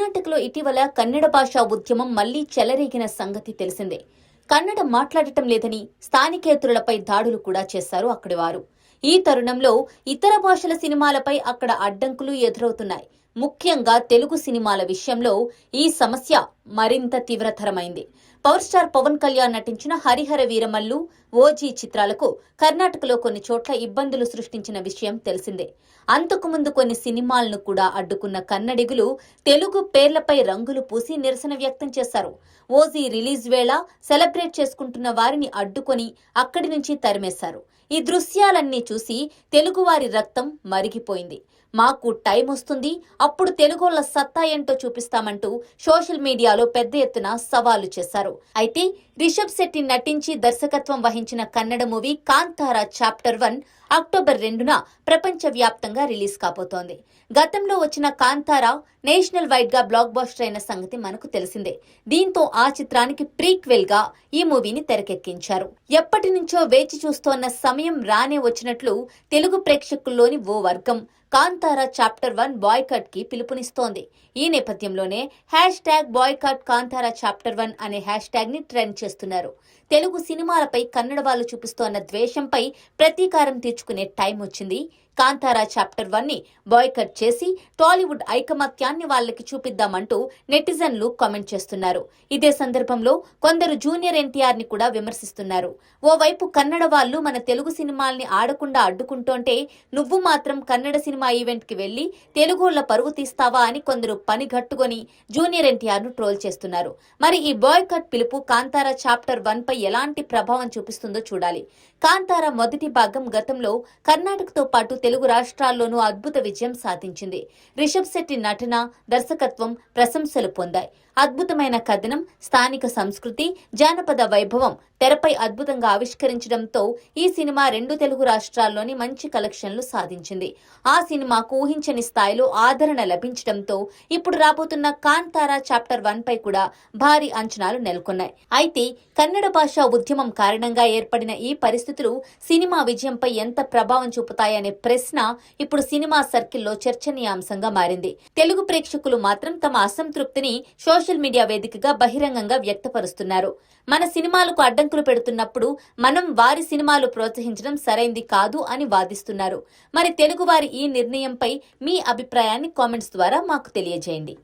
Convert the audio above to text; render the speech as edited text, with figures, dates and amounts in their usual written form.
కర్ణాటకలో ఇటీవల కన్నడ భాషా ఉద్యమం మళ్లీ చెలరేగిన సంగతి తెలిసిందే. కన్నడ మాట్లాడటం లేదని స్థానికేతరులపై దాడులు కూడా చేశారు అక్కడి వారు. ఈ తరుణంలో ఇతర భాషల సినిమాలపై అక్కడ అడ్డంకులు ఎదురవుతున్నాయి. ముఖ్యంగా తెలుగు సినిమాల విషయంలో ఈ సమస్య మరింత తీవ్రతరమైంది. పవర్ స్టార్ పవన్ కళ్యాణ్ నటించిన హరిహర వీరమల్లు, ఓజీ చిత్రాలకు కర్ణాటకలో కొన్ని చోట్ల ఇబ్బందులు సృష్టించిన విషయం తెలిసిందే. అంతకుముందు కొన్ని సినిమాలను కూడా అడ్డుకున్న కన్నడిగులు తెలుగు పేర్లపై రంగులు పూసి నిరసన వ్యక్తం చేశారు. ఓజీ రిలీజ్ వేళ సెలబ్రేట్ చేసుకుంటున్న వారిని అడ్డుకొని అక్కడి నుంచి తరిమేశారు. ఈ దృశ్యాలన్నీ చూసి తెలుగువారి రక్తం మరిగిపోయింది. మాకు టైం వస్తుంది, అప్పుడు తెలుగోళ్ల సత్తా ఏంటో చూపిస్తామంటూ సోషల్ మీడియాలో పెద్ద ఎత్తున సవాలు చేశారు. అయితే రిషబ్ శెట్టి నటించి దర్శకత్వం వహించిన Kannada movie Kantara chapter 1 October 2న ప్రపంచ వ్యాప్తంగా రిలీజ్ కాబోతోంది. గతంలో వచ్చిన కాంతారా నేషనల్ వైడ్ గా బ్లాక్ బస్టర్ అయిన సంగతి మనకు తెలిసిందే. దీంతో ఆ చిత్రానికి ప్రీక్వెల్ గా ఈ మూవీని తెరకెక్కించారు. ఎప్పటి నుంచో వేచి చూస్తోన్న సమయం రానే వచ్చినట్లు తెలుగు ప్రేక్షకుల్లోని ఓ వర్గం కాంతారా చాప్టర్ 1 బాయ్కట్ కి పిలుపునిస్తోంది. ఈ నేపథ్యంలోనే #బాయ్కట్ కాంతారా చాప్టర్ 1 అనే హ్యాష్ ని ట్రెండ్ చేస్తున్నారు. తెలుగు సినిమాలపై కన్నడ వాళ్ళు చూపిస్తోన్న ద్వేషంపై ప్రతీకారం తీర్చుకునే టైం వచ్చింది. కాంతారా చాప్టర్ 1ని బాయ్కట్ చేసి టాలీవుడ్ ఐకమత్యాన్ని వాళ్ళకి చూపిద్దామంటూ నెటిజన్లు కామెంట్ చేస్తున్నారు. ఇదే సందర్భంలో కొందరు జూనియర్ ఎన్టీఆర్ ని కూడా విమర్శిస్తున్నారు. ఓవైపు కన్నడ వాళ్ళు మన తెలుగు సినిమాల్ని ఆడకుండా అడ్డుకుంటోంటే నువ్వు మాత్రం కన్నడ సినిమా ఈవెంట్ కి వెళ్లి తెలుగోళ్ల పరువు తీస్తావా అని కొందరు పనిగట్టుకొని జూనియర్ ఎన్టీఆర్ ను ట్రోల్ చేస్తున్నారు. మరి ఈ బాయ్కట్ పిలుపు కాంతారా చాప్టర్ 1 పై ఎలాంటి ప్రభావం చూపిస్తుందో చూడాలి. కాంతారా మొదటి భాగం గతంలో కర్ణాటకతో పాటు తెలుగు రాష్ట్రాల్లోనూ అద్భుత విజయం సాధించింది. రిషబ్ శెట్టి నటన, దర్శకత్వం ప్రశంసలు పొందాయి. అద్భుతమైన కథనం, స్థానిక సంస్కృతి, జానపద వైభవం తెరపై అద్భుతంగా ఆవిష్కరించడంతో ఈ సినిమా 2 తెలుగు రాష్ట్రాల్లోని మంచి కలెక్షన్లు సాధించింది. ఆ సినిమాకు ఊహించని స్థాయిలో ఆదరణ లభించడంతో ఇప్పుడు రాబోతున్న కాంతారా చాప్టర్ 1 పై కూడా భారీ అంచనాలు నెలకొన్నాయి. అయితే కన్నడ భాషా ఉద్యమం కారణంగా ఏర్పడిన ఈ పరిస్థితులు సినిమా విజయంపై ఎంత ప్రభావం చూపుతాయనే ప్రశ్న ఇప్పుడు సినిమా సర్కిల్లో చర్చనీయాంశంగా మారింది. తెలుగు ప్రేక్షకులు మాత్రం తమ అసంతృప్తిని సోషల్ మీడియా వేదికగా బహిరంగంగా వ్యక్తపరుస్తున్నారు. మన సినిమాలకు అడ్డంకులు పెడుతున్నప్పుడు మనం వారి సినిమాలు ప్రోత్సహించడం సరైంది కాదు అని వాదిస్తున్నారు. మరి తెలుగువారి ఈ నిర్ణయంపై మీ అభిప్రాయాన్ని కామెంట్స్ ద్వారా మాకు తెలియజేయండి.